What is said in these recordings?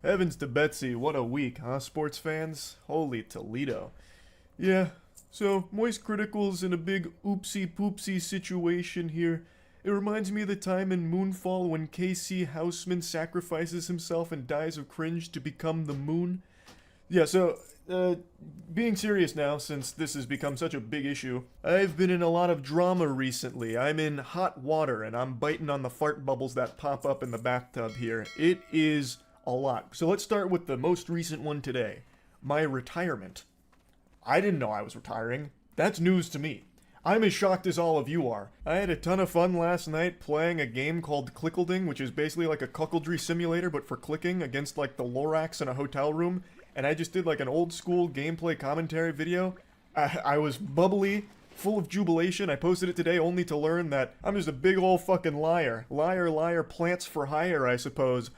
Heavens to Betsy, what a week, huh, sports fans? Holy Toledo. Yeah, so Moist Critical's in a big oopsie-poopsie situation here. It reminds me of the time in Moonfall when KC Houseman sacrifices himself and dies of cringe to become the moon. Yeah, so, being serious now, since this has become such a big issue, I've been in a lot of drama recently. I'm in hot water, and I'm biting on the fart bubbles that pop up in the bathtub here. It is a lot. So let's start with the most recent one today. My retirement. I didn't know I was retiring. That's news to me. I'm as shocked as all of you are. I had a ton of fun last night playing a game called Clickleding, which is basically like a cuckoldry simulator, but for clicking against like the Lorax in a hotel room. And I just did like an old school gameplay commentary video. I was bubbly, full of jubilation. I posted it today only to learn that I'm just a big old fucking liar. Liar, liar, plants for hire, I suppose.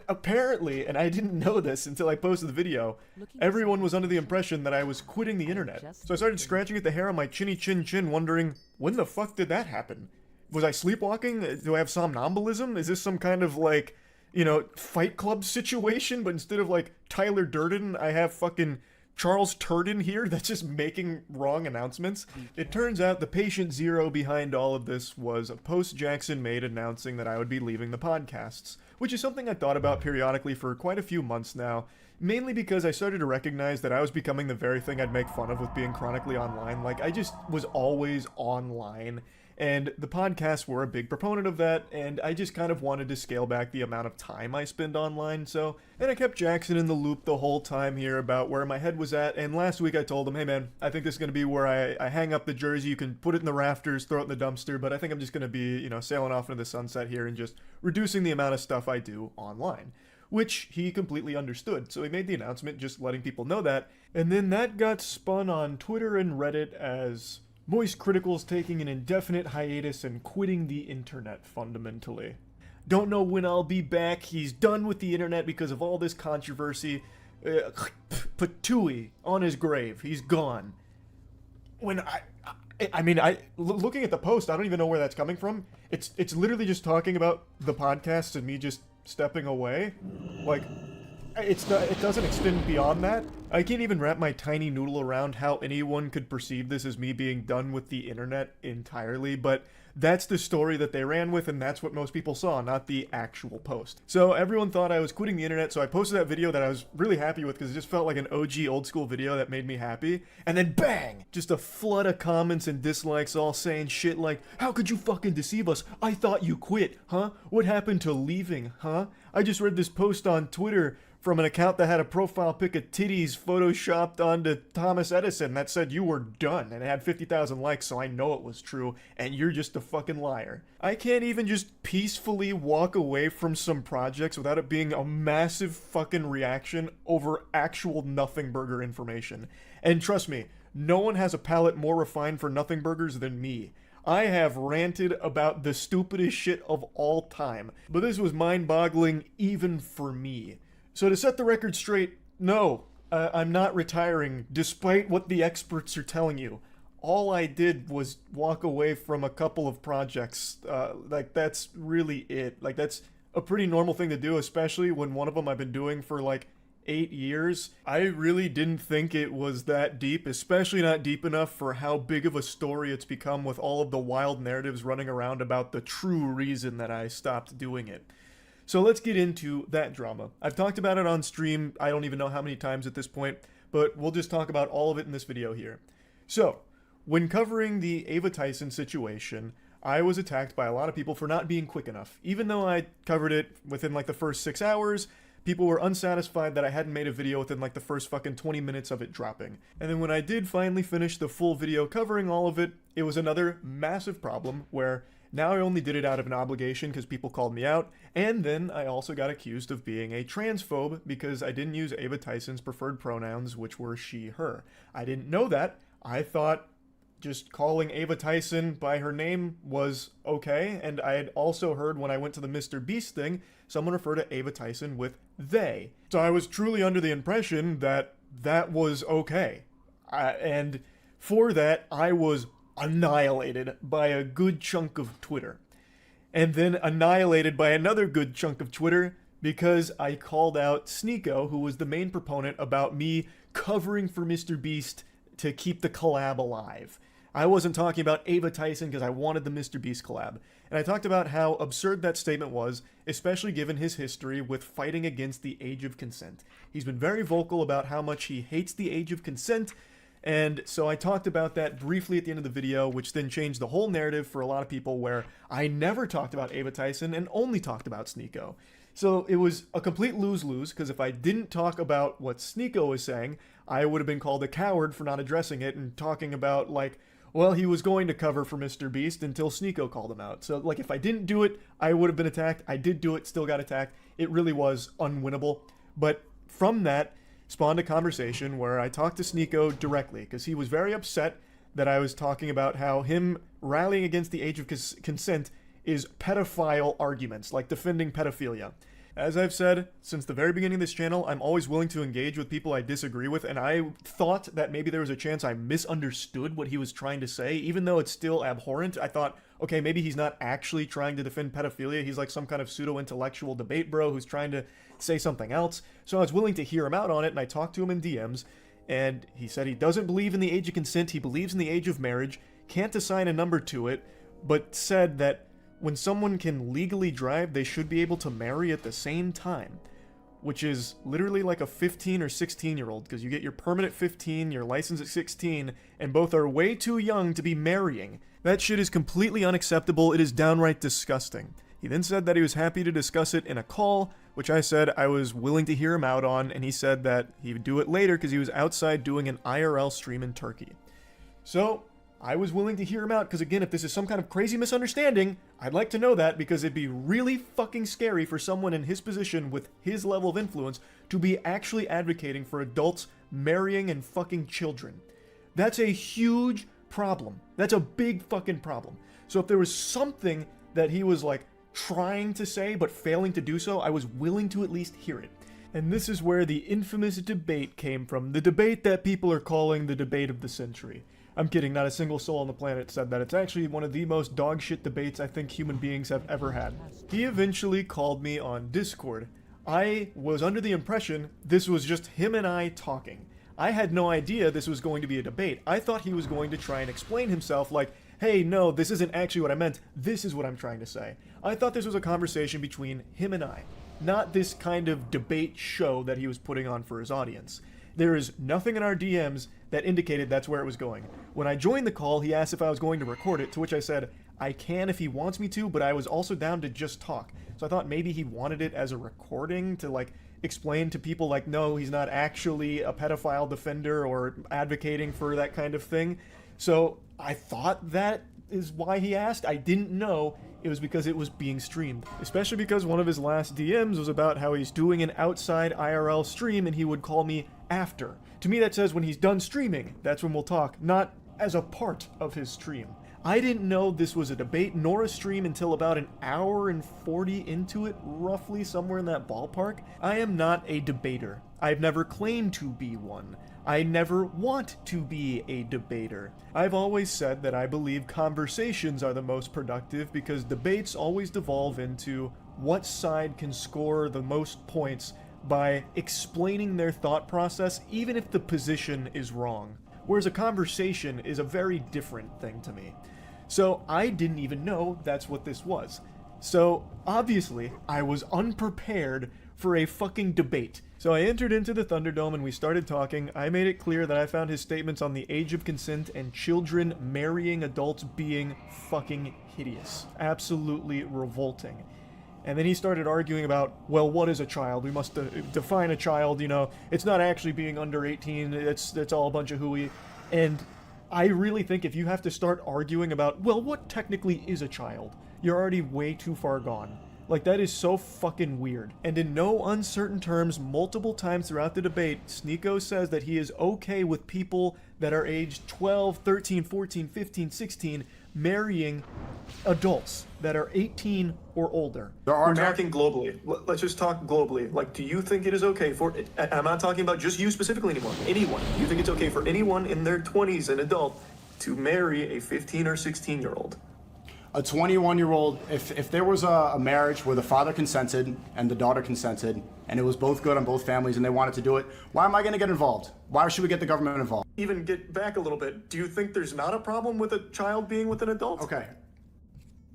Apparently, and I didn't know this until I posted the video, everyone was under the impression that I was quitting the internet. So I started scratching at the hair on my chinny chin, wondering, when the fuck did that happen? Was I sleepwalking? Do I have somnambulism? Is this some kind of, like, you know, Fight Club situation? But instead of, like, Tyler Durden, I have fucking Charles Turden here that's just making wrong announcements. It turns out the patient zero behind all of this was a post Jackson made announcing that I would be leaving the podcasts, which is something I thought about periodically for quite a few months now, mainly because I started to recognize that I was becoming the very thing I'd make fun of with being chronically online. Like, I just was always online, and the podcasts were a big proponent of that, and I just kind of wanted to scale back the amount of time I spend online, and I kept Jackson in the loop the whole time here about where my head was at, and last week I told him, hey man, I think this is going to be where I hang up the jersey, you can put it in the rafters, throw it in the dumpster, but I think I'm just going to be, you know, sailing off into the sunset here and just reducing the amount of stuff I do online. Which he completely understood, so he made the announcement just letting people know that, and then that got spun on Twitter and Reddit as Moist Critical's taking an indefinite hiatus and quitting the internet, fundamentally. Don't know when I'll be back. He's done with the internet because of all this controversy. Patooey on his grave. He's gone. When looking at the post, I don't even know where that's coming from. It's literally just talking about the podcast and me just stepping away. Like, it doesn't extend beyond that. I can't even wrap my tiny noodle around how anyone could perceive this as me being done with the internet entirely, but that's the story that they ran with, and that's what most people saw, not the actual post. So everyone thought I was quitting the internet, so I posted that video that I was really happy with because it just felt like an OG old school video that made me happy, and then bang! Just a flood of comments and dislikes all saying shit like, how could you fucking deceive us? I thought you quit, huh? What happened to leaving, huh? I just read this post on Twitter from an account that had a profile pic of titties photoshopped onto Thomas Edison that said you were done, and it had 50,000 likes, so I know it was true, and you're just a fucking liar. I can't even just peacefully walk away from some projects without it being a massive fucking reaction over actual nothing burger information. And trust me, no one has a palate more refined for nothing burgers than me. I have ranted about the stupidest shit of all time, but this was mind-boggling even for me. So to set the record straight, no, I'm not retiring, despite what the experts are telling you. All I did was walk away from a couple of projects. Like, that's really it. Like, that's a pretty normal thing to do, especially when one of them I've been doing for, like, 8 years. I really didn't think it was that deep, especially not deep enough for how big of a story it's become with all of the wild narratives running around about the true reason that I stopped doing it. So let's get into that drama. I've talked about it on stream, I don't even know how many times at this point, but we'll just talk about all of it in this video here. So, when covering the Ava Tyson situation, I was attacked by a lot of people for not being quick enough. Even though I covered it within like the first 6 hours, people were unsatisfied that I hadn't made a video within like the first fucking 20 minutes of it dropping. And then when I did finally finish the full video covering all of it, it was another massive problem where now I only did it out of an obligation because people called me out, and then I also got accused of being a transphobe because I didn't use Ava Tyson's preferred pronouns, which were she, her. I didn't know that. I thought just calling Ava Tyson by her name was okay, and I had also heard when I went to the Mr. Beast thing, someone refer to Ava Tyson with they. So I was truly under the impression that that was okay. And for that, I was annihilated by a good chunk of Twitter. And then annihilated by another good chunk of Twitter because I called out Sneo, who was the main proponent, about me covering for Mr. Beast to keep the collab alive. I wasn't talking about Ava Tyson because I wanted the Mr. Beast collab. And I talked about how absurd that statement was, especially given his history with fighting against the age of consent. He's been very vocal about how much he hates the age of consent, and so I talked about that briefly at the end of the video, which then changed the whole narrative for a lot of people, where I never talked about Ava Tyson and only talked about Sneo. So it was a complete lose-lose, because if I didn't talk about what Sneo was saying, I would have been called a coward for not addressing it and talking about, like, well, he was going to cover for Mr. Beast until Sneo called him out. So, like, if I didn't do it, I would have been attacked. I did do it, still got attacked. It really was unwinnable. But from that spawned a conversation where I talked to Sneo directly, because he was very upset that I was talking about how him rallying against the age of consent is pedophile arguments, like defending pedophilia. As I've said since the very beginning of this channel, I'm always willing to engage with people I disagree with, and I thought that maybe there was a chance I misunderstood what he was trying to say, even though it's still abhorrent. I thought, okay, maybe he's not actually trying to defend pedophilia, he's like some kind of pseudo-intellectual debate bro who's trying to say something else. So I was willing to hear him out on it, and I talked to him in DMs, and he said he doesn't believe in the age of consent, he believes in the age of marriage, can't assign a number to it, but said that when someone can legally drive, they should be able to marry at the same time, which is literally like a 15 or 16-year-old, because you get your permit at 15, your license at 16, and both are way too young to be marrying. That shit is completely unacceptable. It is downright disgusting. He then said that he was happy to discuss it in a call, which I said I was willing to hear him out on, and he said that he would do it later because he was outside doing an IRL stream in Turkey. So I was willing to hear him out, because again, if this is some kind of crazy misunderstanding, I'd like to know that, because it'd be really fucking scary for someone in his position with his level of influence to be actually advocating for adults marrying and fucking children. That's a huge problem. That's a big fucking problem. So if there was something that he was like trying to say but failing to do so, I was willing to at least hear it. And this is where the infamous debate came from, the debate that people are calling the debate of the century. I'm kidding, not a single soul on the planet said that. It's actually one of the most dogshit debates I think human beings have ever had. He eventually called me on Discord. I was under the impression this was just him and I talking. I had no idea this was going to be a debate. I thought he was going to try and explain himself like, hey, no, this isn't actually what I meant. This is what I'm trying to say. I thought this was a conversation between him and I, not this kind of debate show that he was putting on for his audience. There is nothing in our DMs that indicated that's where it was going. When I joined the call, he asked if I was going to record it, to which I said, I can if he wants me to, but I was also down to just talk. So I thought maybe he wanted it as a recording to, like, explain to people, like, no, he's not actually a pedophile defender or advocating for that kind of thing. So I thought that is why he asked. I didn't know it was because it was being streamed. Especially because one of his last DMs was about how he's doing an outside IRL stream and he would call me after. To me that says when he's done streaming, that's when we'll talk, not as a part of his stream. I didn't know this was a debate nor a stream until about an hour and 40 into it, roughly somewhere in that ballpark. I am not a debater. I've never claimed to be one. I never want to be a debater. I've always said that I believe conversations are the most productive because debates always devolve into what side can score the most points by explaining their thought process even if the position is wrong. Whereas a conversation is a very different thing to me. So I didn't even know that's what this was. So obviously I was unprepared for a fucking debate. So I entered into the Thunderdome and we started talking. I made it clear that I found his statements on the age of consent and children marrying adults being fucking hideous. Absolutely revolting. And then he started arguing about, well, what is a child? We must define a child, you know. It's not actually being under 18. It's all a bunch of hooey. And I really think if you have to start arguing about, well, what technically is a child? You're already way too far gone. Like, that is so fucking weird. And in no uncertain terms, multiple times throughout the debate, Sneo says that he is okay with people that are aged 12, 13, 14, 15, 16 marrying adults that are 18 or older. We're talking globally. Let's just talk globally. Like, do you think it is okay for, I'm not talking about just you specifically anymore, anyone. Do you think it's okay for anyone in their 20s, an adult, to marry a 15 or 16-year-old? A 21-year-old, if there was a marriage where the father consented and the daughter consented, and it was both good on both families and they wanted to do it, why am I going to get involved? Why should we get the government involved? Even get back a little bit. Do you think there's not a problem with a child being with an adult? Okay.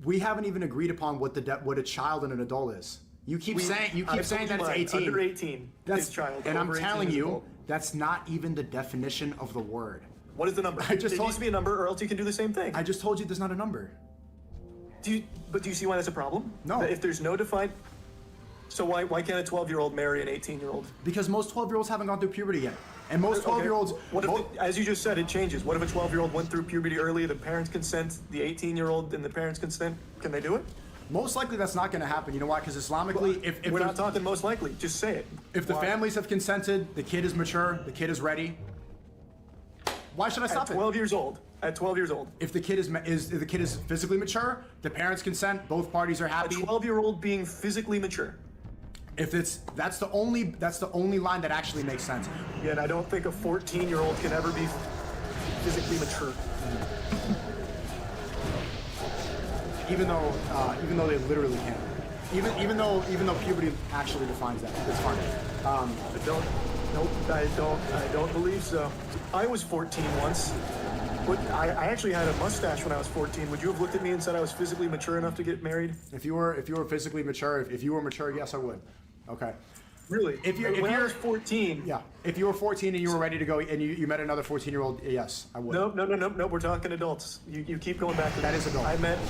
We haven't even agreed upon what a child and an adult is. You keep saying that it's 18. Under 18 is child. And I'm telling you, adult. that's not even the definition of the word. What is the number? It needs to be a number, or else you can do the same thing. I just told you there's not a number. But do you see why that's a problem? No. If there's no defined... So why can't a 12-year-old marry an 18-year-old? Because most 12-year-olds haven't gone through puberty yet. And most 12-year-olds... What if, as you just said, it changes? What if a 12-year-old went through puberty early, the parents consent, the 18-year-old and the parents consent? Can they do it? Most likely that's not going to happen. You know why? Because Islamically, if we're not talking most likely, just say it. If the families have consented, the kid is mature, the kid is ready. Why should I stop At 12 years old. At 12 years old. If the kid is physically mature, the parents consent, both parties are happy. A 12-year-old being physically mature. If that's the only line that actually makes sense. Yeah, and I don't think a 14-year-old can ever be physically mature. Even though they literally can. Even though puberty actually defines that. It's fine. I don't believe so. I was 14 once. But I actually had a mustache when I was 14. Would you have looked at me and said I was physically mature enough to get married? If you were physically mature, if you were mature, yes, I would. Okay. Really? When I was 14. Yeah. If you were 14 and you were ready to go and you met another 14-year-old, yes, I would. No. We're talking adults. You keep going back to that. Is adult. I meant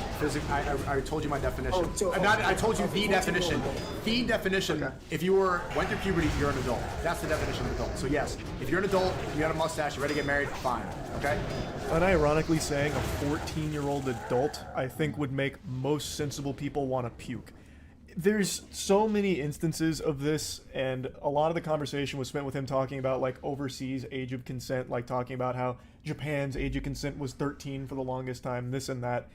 I told you my definition. I told you the definition. The definition. Okay. If you went through puberty, you're an adult. That's the definition of adult. So yes, if you're an adult, you got a mustache, you're ready to get married, fine. Okay. Unironically saying a 14-year-old adult, I think, would make most sensible people want to puke. There's so many instances of this, and a lot of the conversation was spent with him talking about, like, overseas age of consent, like talking about how Japan's age of consent was 13 for the longest time, this and that.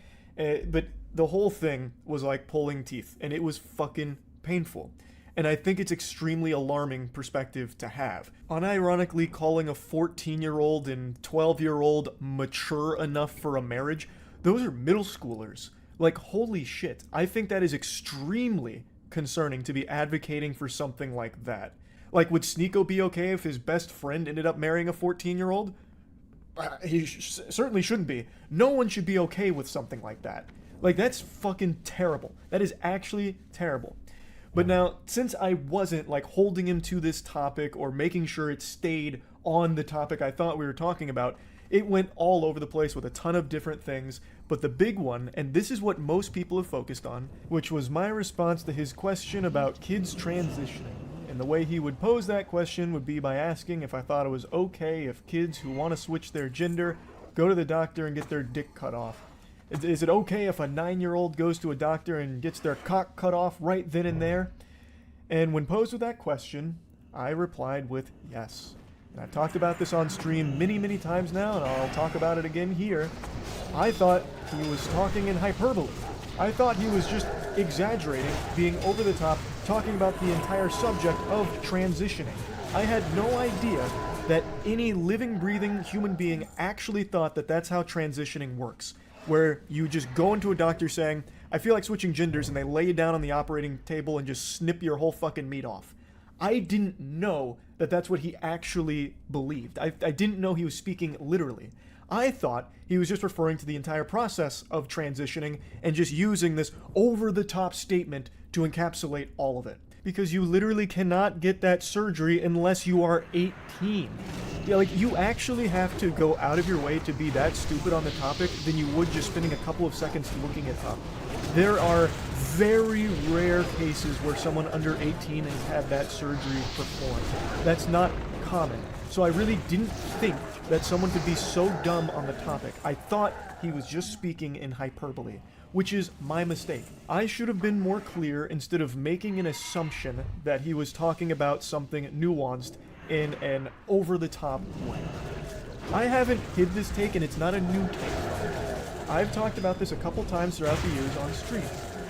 But the whole thing was like pulling teeth, and it was fucking painful. And I think it's extremely alarming perspective to have. Unironically calling a 14-year-old and 12-year-old mature enough for a marriage, those are middle schoolers. Like, holy shit. I think that is extremely concerning to be advocating for something like that. Like, would Sneo be okay if his best friend ended up marrying a 14-year-old? He certainly shouldn't be. No one should be okay with something like that. Like, that's fucking terrible. That is actually terrible. But now, since I wasn't, like, holding him to this topic or making sure it stayed on the topic I thought we were talking about, it went all over the place with a ton of different things, but the big one, and this is what most people have focused on, which was my response to his question about kids transitioning. And the way he would pose that question would be by asking if I thought it was okay if kids who want to switch their gender go to the doctor and get their dick cut off. Is it okay if a 9-year-old goes to a doctor and gets their cock cut off right then and there? And when posed with that question, I replied with yes. And I've talked about this on stream many, many times now, and I'll talk about it again here. I thought he was talking in hyperbole. I thought he was just exaggerating, being over the top, talking about the entire subject of transitioning. I had no idea that any living, breathing human being actually thought that that's how transitioning works, where you just go into a doctor saying, I feel like switching genders, and they lay you down on the operating table and just snip your whole fucking meat off. I didn't know that that's what he actually believed. I didn't know he was speaking literally. I thought he was just referring to the entire process of transitioning and just using this over-the-top statement to encapsulate all of it. Because you literally cannot get that surgery unless you are 18. Yeah, like, you actually have to go out of your way to be that stupid on the topic than you would just spending a couple of seconds looking it up. There are very rare cases where someone under 18 has had that surgery performed. That's not common. So I really didn't think that someone could be so dumb on the topic. I thought he was just speaking in hyperbole, which is my mistake. I should have been more clear instead of making an assumption that he was talking about something nuanced in an over-the-top way. I haven't hid this take, and it's not a new take. I've talked about this a couple times throughout the years on stream.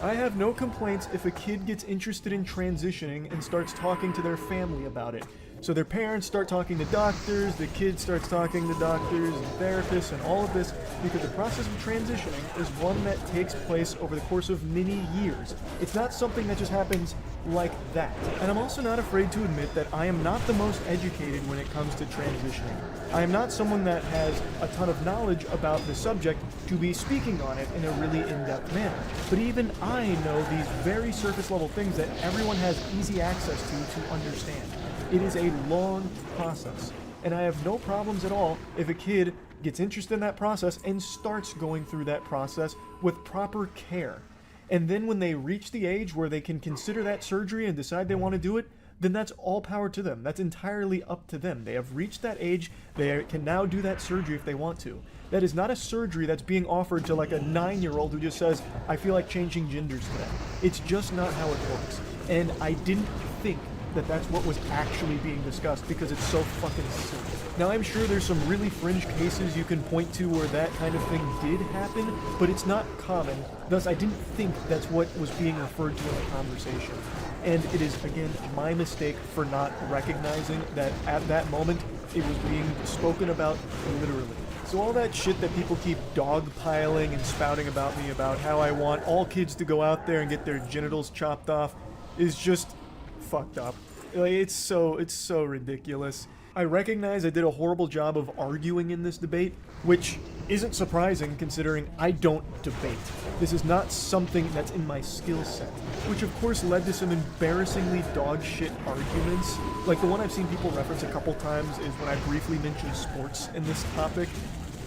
I have no complaints if a kid gets interested in transitioning and starts talking to their family about it. So their parents start talking to doctors, the kid starts talking to doctors and therapists and all of this, because the process of transitioning is one that takes place over the course of many years. It's not something that just happens like that. And I'm also not afraid to admit that I am not the most educated when it comes to transitioning. I am not someone that has a ton of knowledge about the subject to be speaking on it in a really in-depth manner. But even I know these very surface level things that everyone has easy access to understand. It is a long process, and I have no problems at all if a kid gets interested in that process and starts going through that process with proper care. And then when they reach the age where they can consider that surgery and decide they want to do it, then that's all power to them. That's entirely up to them. They have reached that age, they can now do that surgery if they want to. That is not a surgery that's being offered to like a 9-year-old who just says, I feel like changing genders today. It's just not how it works. And I didn't think that that's what was actually being discussed because it's so fucking silly. Now I'm sure there's some really fringe cases you can point to where that kind of thing did happen, but it's not common, thus I didn't think that's what was being referred to in the conversation. And it is, again, my mistake for not recognizing that at that moment it was being spoken about literally. So all that shit that people keep dogpiling and spouting about me about how I want all kids to go out there and get their genitals chopped off is just fucked up. Like, it's so ridiculous. I recognize I did a horrible job of arguing in this debate, which isn't surprising considering I don't debate. This is not something that's in my skill set, which of course led to some embarrassingly dog shit arguments. Like the one I've seen people reference a couple times is when I briefly mentioned sports in this topic.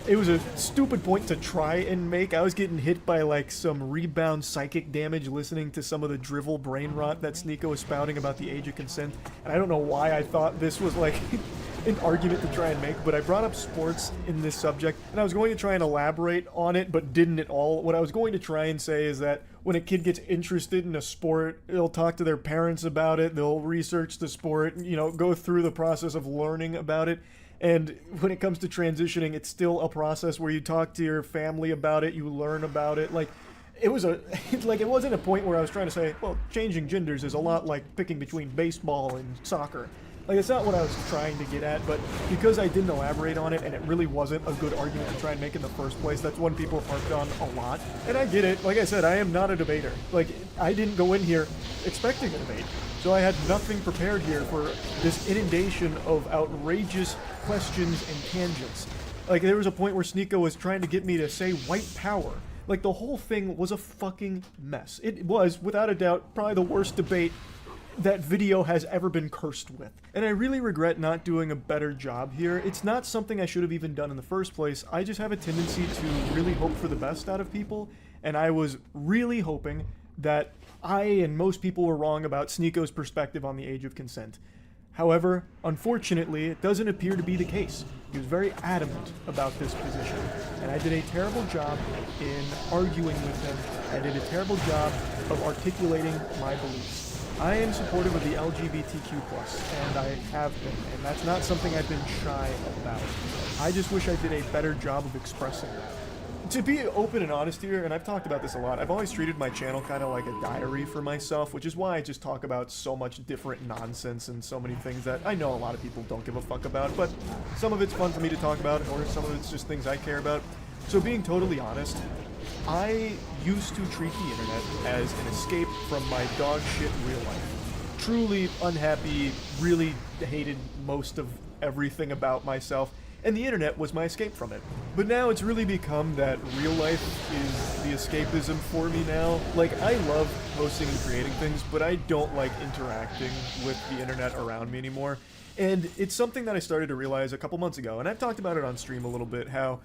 It was a stupid point to try and make. I was getting hit by like some rebound psychic damage listening to some of the drivel brain rot that Sneeko was spouting about the age of consent. And I don't know why I thought this was like an argument to try and make, but I brought up sports in this subject, and I was going to try and elaborate on it, but didn't at all. What I was going to try and say is that when a kid gets interested in a sport, they'll talk to their parents about it, they'll research the sport, you know, go through the process of learning about it. And when it comes to transitioning, it's still a process where you talk to your family about it, you learn about it. Like, it wasn't a point where I was trying to say, well, changing genders is a lot like picking between baseball and soccer. Like, it's not what I was trying to get at, but because I didn't elaborate on it and it really wasn't a good argument to try and make in the first place, that's one people harped on a lot. And I get it. Like I said, I am not a debater. Like, I didn't go in here expecting a debate. So I had nothing prepared here for this inundation of outrageous questions and tangents. Like, there was a point where Sneeko was trying to get me to say white power. Like, the whole thing was a fucking mess. It was, without a doubt, probably the worst debate that video has ever been cursed with. And I really regret not doing a better job here. It's not something I should have even done in the first place. I just have a tendency to really hope for the best out of people, and I was really hoping that I and most people were wrong about Sneeko's perspective on the age of consent. However, unfortunately, it doesn't appear to be the case. He was very adamant about this position, and I did a terrible job in arguing with him. I did a terrible job of articulating my beliefs. I am supportive of the LGBTQ+, and I have been, and that's not something I've been shy about. I just wish I did a better job of expressing that. To be open and honest here, and I've talked about this a lot, I've always treated my channel kind of like a diary for myself, which is why I just talk about so much different nonsense and so many things that I know a lot of people don't give a fuck about, but some of it's fun for me to talk about, or some of it's just things I care about. So being totally honest, I used to treat the internet as an escape from my dog shit real life. Truly unhappy, really hated most of everything about myself, and the internet was my escape from it. But now it's really become that real life is the escapism for me now. Like, I love posting and creating things, but I don't like interacting with the internet around me anymore. And it's something that I started to realize a couple months ago, and I've talked about it on stream a little bit, how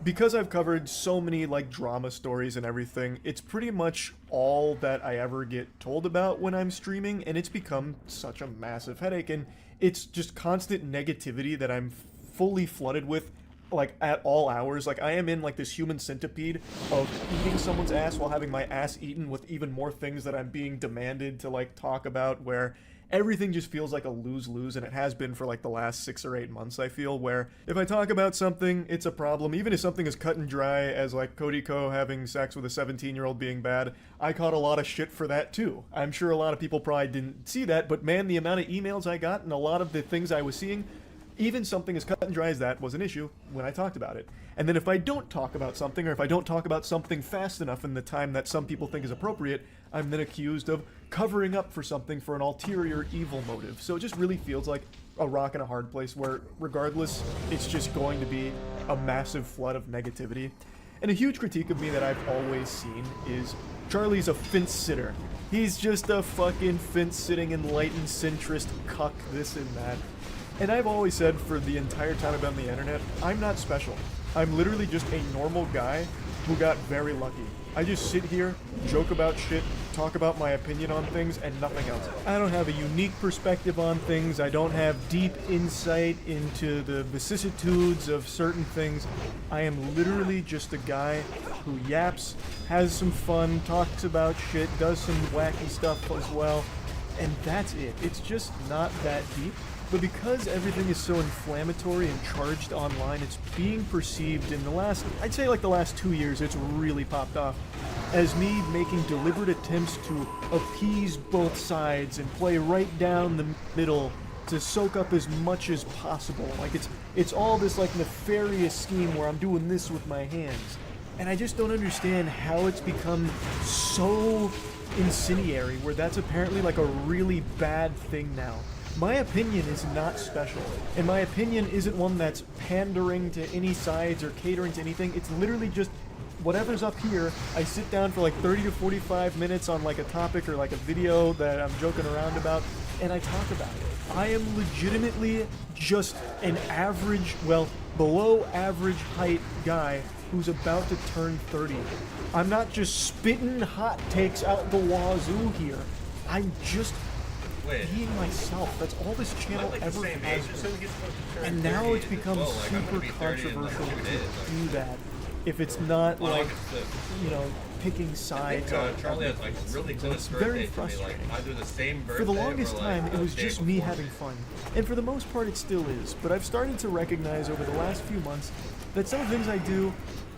because I've covered so many, like, drama stories and everything, it's pretty much all that I ever get told about when I'm streaming, and it's become such a massive headache, and it's just constant negativity that I'm fully flooded with, like, at all hours. Like, I am in, like, this human centipede of eating someone's ass while having my ass eaten with even more things that I'm being demanded to, like, talk about, where everything just feels like a lose-lose, and it has been for like the last 6 or 8 months, I feel, where if I talk about something, it's a problem. Even if something is cut and dry as like Cody Ko having sex with a 17-year-old being bad, I caught a lot of shit for that too. I'm sure a lot of people probably didn't see that, but man, the amount of emails I got and a lot of the things I was seeing, even something as cut and dry as that was an issue when I talked about it. And then if I don't talk about something, or if I don't talk about something fast enough in the time that some people think is appropriate, I'm then accused of covering up for something for an ulterior evil motive. So it just really feels like a rock and a hard place where, regardless, it's just going to be a massive flood of negativity. And a huge critique of me that I've always seen is Charlie's a fence sitter. He's just a fucking fence-sitting enlightened centrist cuck, this and that. And I've always said for the entire time I've been on the internet, I'm not special. I'm literally just a normal guy who got very lucky. I just sit here, joke about shit, talk about my opinion on things, and nothing else. I don't have a unique perspective on things. I don't have deep insight into the vicissitudes of certain things. I am literally just a guy who yaps, has some fun, talks about shit, does some wacky stuff as well, and that's it. It's just not that deep. But because everything is so inflammatory and charged online, it's being perceived in the last, I'd say like the last 2 years, it's really popped off as me making deliberate attempts to appease both sides and play right down the middle to soak up as much as possible. Like it's all this like nefarious scheme where I'm doing this with my hands. And I just don't understand how it's become so incendiary where that's apparently like a really bad thing now. My opinion is not special, and my opinion isn't one that's pandering to any sides or catering to anything. It's literally just whatever's up here. I sit down for like 30 to 45 minutes on like a topic or like a video that I'm joking around about, and I talk about it. I am legitimately just an average, well, below average height guy who's about to turn 30. I'm not just spitting hot takes out the wazoo here. I'm just being myself. That's all this channel ever has been. And now it's become super controversial to do that. If it's not like, you know, picking sides on Charlie has like really close it's very frustrating. For the longest time, it was just me having fun. And for the most part, it still is. But I've started to recognize over the last few months that some of the things I do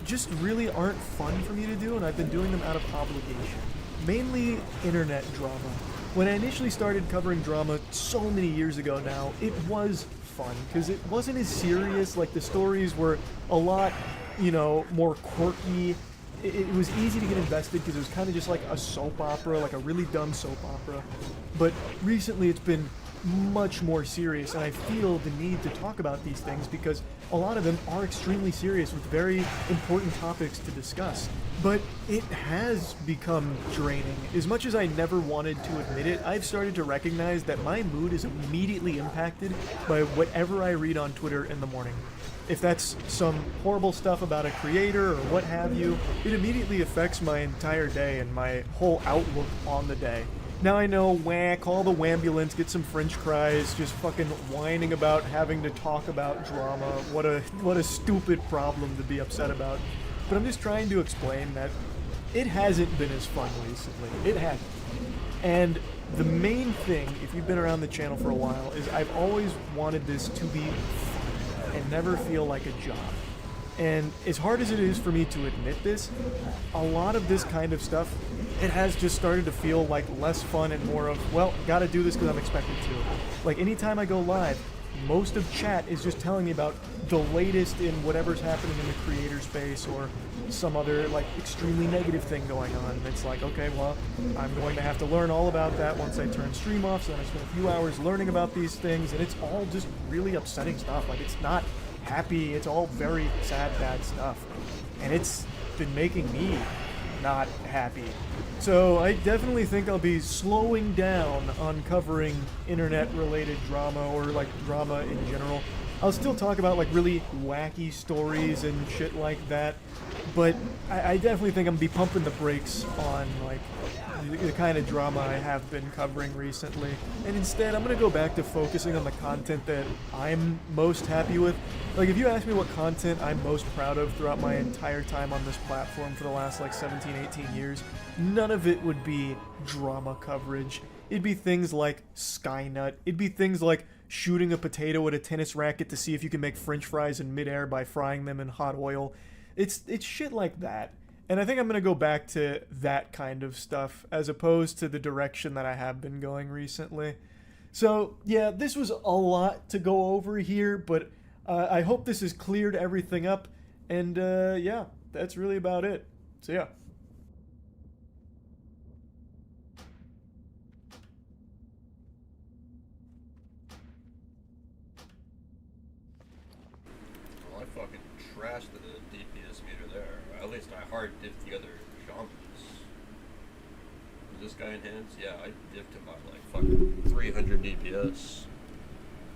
just really aren't fun for me to do, and I've been doing them out of obligation. Mainly internet drama. When I initially started covering drama so many years ago now, it was fun, because it wasn't as serious. Like, the stories were a lot, you know, more quirky. It was easy to get invested because it was kind of just like a soap opera, like a really dumb soap opera. But recently it's been much more serious, and I feel the need to talk about these things because a lot of them are extremely serious with very important topics to discuss. But it has become draining. As much as I never wanted to admit it, I've started to recognize that my mood is immediately impacted by whatever I read on Twitter in the morning. If that's some horrible stuff about a creator or what have you, it immediately affects my entire day and my whole outlook on the day. Now I know, call the wambulance, get some french fries, just fucking whining about having to talk about drama. What a stupid problem to be upset about. But I'm just trying to explain that it hasn't been as fun recently. It hasn't. And the main thing, if you've been around the channel for a while, is I've always wanted this to be fun and never feel like a job. And as hard as it is for me to admit this, a lot of this kind of stuff, it has just started to feel like less fun and more of, well, gotta do this because I'm expected to. Like, anytime I go live, most of chat is just telling me about the latest in whatever's happening in the creator space or some other, like, extremely negative thing going on. And it's like, okay, well, I'm going to have to learn all about that once I turn stream off, so then I spend a few hours learning about these things, and it's all just really upsetting stuff. Like, it's not happy, it's all very sad, bad stuff. And it's been making me not happy. So I definitely think I'll be slowing down on covering internet-related drama or like drama in general. I'll still talk about like really wacky stories and shit like that, but I definitely think I'm gonna be pumping the brakes on like the kind of drama I have been covering recently, and instead I'm gonna go back to focusing on the content that I'm most happy with. Like, if you ask me what content I'm most proud of throughout my entire time on this platform for the last like 17, 18 years, none of it would be drama coverage. It'd be things like Skynut. It'd be things like shooting a potato at a tennis racket to see if you can make french fries in midair by frying them in hot oil. It's shit like that. And I think I'm going to go back to that kind of stuff as opposed to the direction that I have been going recently. So, yeah, this was a lot to go over here, but I hope this has cleared everything up. And, yeah, that's really about it. So, yeah. Well, I fucking trashed the DPS meter there. At least I hard diffed the other shamans. Was this guy enhanced? Yeah, I diffed him by like fucking 300 DPS.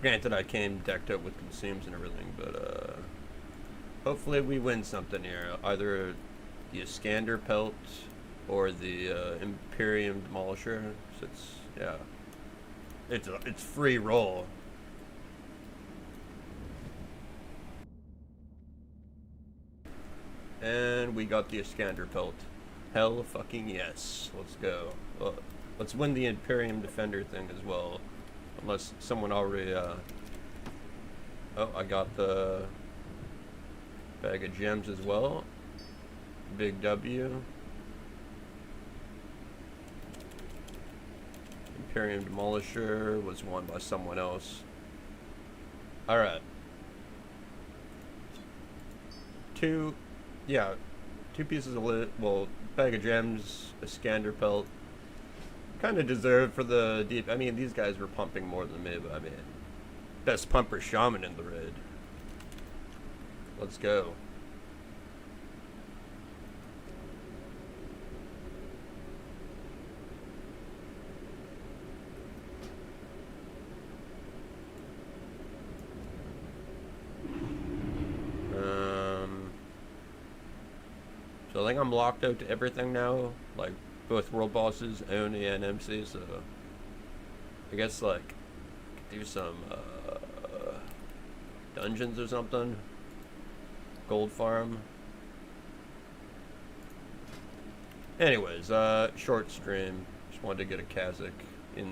Granted, I came decked up with consumes and everything, but hopefully we win something here. Either the Iskander Pelt or the Imperium Demolisher. So it's free roll. And we got the Iskander Pelt. Hell fucking yes. Let's go. Well, let's win the Imperium Defender thing as well. Unless someone already, oh, I got the bag of gems as well. Big W. Imperium Demolisher was won by someone else. Alright. Two pieces of lit, well, bag of gems, a Iskander Pelt. Kind of deserved for the deep. I mean, these guys were pumping more than me, but I mean, best pumper shaman in the raid. Let's go. So I think I'm locked out to everything now, like both world bosses, Oni and MC, so I guess like do some dungeons or something. Gold farm. Anyways, short stream. Just wanted to get a Kazzak in there.